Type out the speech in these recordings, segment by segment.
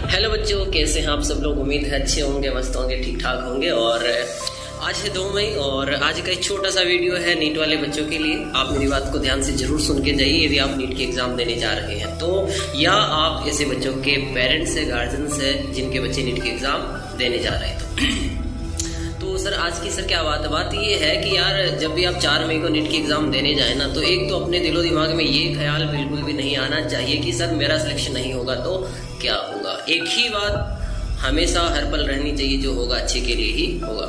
Hello बच्चों, कैसे हैं आप सब लोग। उम्मीद है अच्छे होंगे, मस्त होंगे, ठीक ठाक होंगे। और आज है 2 मई और आज का एक छोटा सा वीडियो है नीट वाले बच्चों के लिए। आप मेरी बात को ध्यान से जरूर सुन के जाइए यदि आप नीट के एग्जाम देने जा रहे हैं तो, या आप ऐसे बच्चों के पेरेंट्स है, गार्जियंस है जिनके बच्चे नीट के एग्जाम देने जा रहे हैं तो सर आज की क्या बात ये है कि यार जब भी आप 4 मई को नीट की एग्जाम देने जाए ना, तो एक तो अपने दिलो दिमाग में ये ख्याल बिल्कुल भी नहीं आना चाहिए कि सर मेरा सिलेक्शन नहीं होगा तो क्या होगा। एक ही बात हमेशा हर पल रहनी चाहिए, जो होगा अच्छे के लिए ही होगा।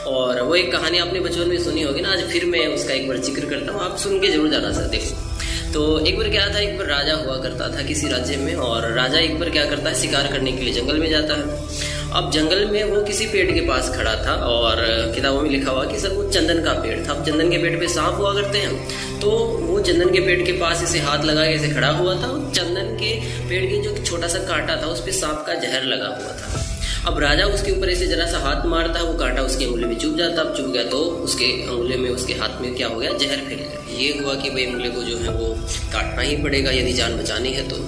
और वो एक कहानी आपने बचपन में सुनी होगी ना, आज फिर मैं उसका एक बार जिक्र करता हूँ, आप सुन के जरूर जाना सर। देखो तो एक बार क्या था, एक बार राजा हुआ करता था किसी राज्य में, और राजा एक बार क्या करता है, शिकार करने के लिए जंगल में जाता है। अब जंगल में वो किसी पेड़ के पास खड़ा था और किताबों में लिखा हुआ कि सर वो चंदन का पेड़ था। अब चंदन के पेड़ पे सांप हुआ करते हैं, तो वो चंदन के पेड़ के पास ऐसे हाथ लगा के ऐसे खड़ा हुआ था। चंदन के पेड़ के जो छोटा सा कांटा था उस पर सांप का जहर लगा हुआ था। अब राजा उसके ऊपर ऐसे जरा सा हाथ मारता, वो कांटा उसकी उंगली में चुभ जाता। अब चुभ गया तो उसके उंगली में, उसके हाथ में क्या हो गया, जहर फैल गया। ये हुआ कि भाई उंगली को जो है वो काटना ही पड़ेगा यदि जान बचानी है तो।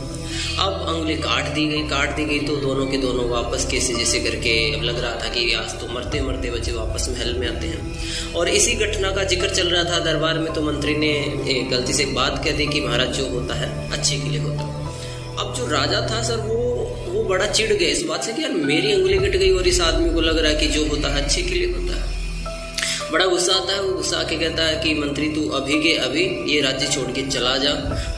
अब उंगली काट दी गई तो दोनों के दोनों वापस कैसे जैसे करके, अब लग रहा था कि आज तो मरते मरते बच्चे वापस महल में आते हैं। और इसी घटना का जिक्र चल रहा था दरबार में, तो मंत्री ने गलती से एक बात कह दी कि महाराज जो होता है अच्छे के लिए होता है। अब जो राजा था सर वो बड़ा चिढ़ गए इस बात से कि यार मेरी उंगली कट गई और इस आदमी को लग रहा है कि जो होता है अच्छे के लिए होता है। बड़ा गुस्सा आता है, वो गुस्सा आके कहता है कि मंत्री तू अभी के अभी ये राज्य छोड़ के चला जा,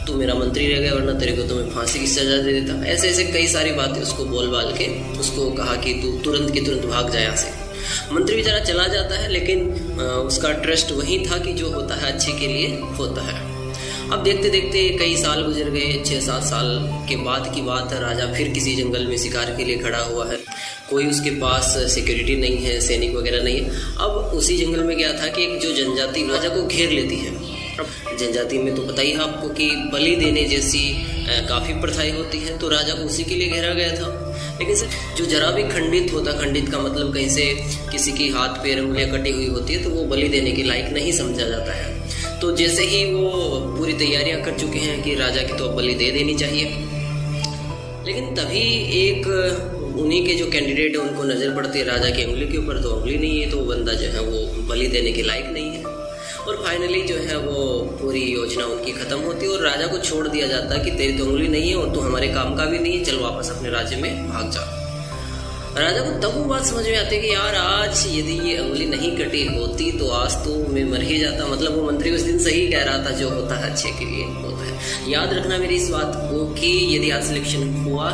तू मेरा मंत्री रह गया, वरना तेरे को तो मैं फांसी की सजा दे देता। ऐसे ऐसे कई सारी बातें उसको बोल बाल के उसको कहा कि तू तुरंत के तुरंत भाग जाए यहाँ से। मंत्री बेचारा चला जाता है, लेकिन उसका ट्रस्ट वही था कि जो होता है अच्छे के लिए होता है। अब देखते देखते कई साल गुजर गए, 6-7 साल के बाद की बात है। राजा फिर किसी जंगल में शिकार के लिए खड़ा हुआ है, कोई उसके पास सिक्योरिटी नहीं है, सैनिक वगैरह नहीं है। अब उसी जंगल में क्या था कि एक जो जनजाति राजा को घेर लेती है। अब जनजाति में तो पता ही है आपको कि बलि देने जैसी काफ़ी प्रथाएं होती हैं, तो राजा को उसी के लिए घेरा गया था। लेकिन सर जो जरा भी खंडित होता, खंडित का मतलब कहीं से किसी की हाथ पैर उंगलियां कटी हुई होती है, तो वो बलि देने के लायक नहीं समझा जाता है। तो जैसे ही वो पूरी तैयारियां कर चुके हैं कि राजा की तो बलि दे देनी चाहिए, लेकिन तभी एक उन्हीं के जो कैंडिडेट है उनको नज़र पड़ती है राजा की उंगली के ऊपर, तो उंगली नहीं है, तो वो बंदा जो है वो बलि देने के लायक नहीं है। और फाइनली जो है वो पूरी योजना उनकी खत्म होती है और राजा को छोड़ दिया जाता है कि तेरी तो उंगली नहीं है और तू हमारे काम का भी नहीं है, चल वापस अपने राज्य में भाग जा। राजा को तब वो बात समझ में आती है कि यार आज यदि ये उंगली नहीं कटी होती तो आज तो मैं मर ही जाता। मतलब वो मंत्री उस दिन सही कह रहा था, जो होता है अच्छे के लिए होता है। याद रखना मेरी इस बात को कि यदि आज सिलेक्शन हुआ है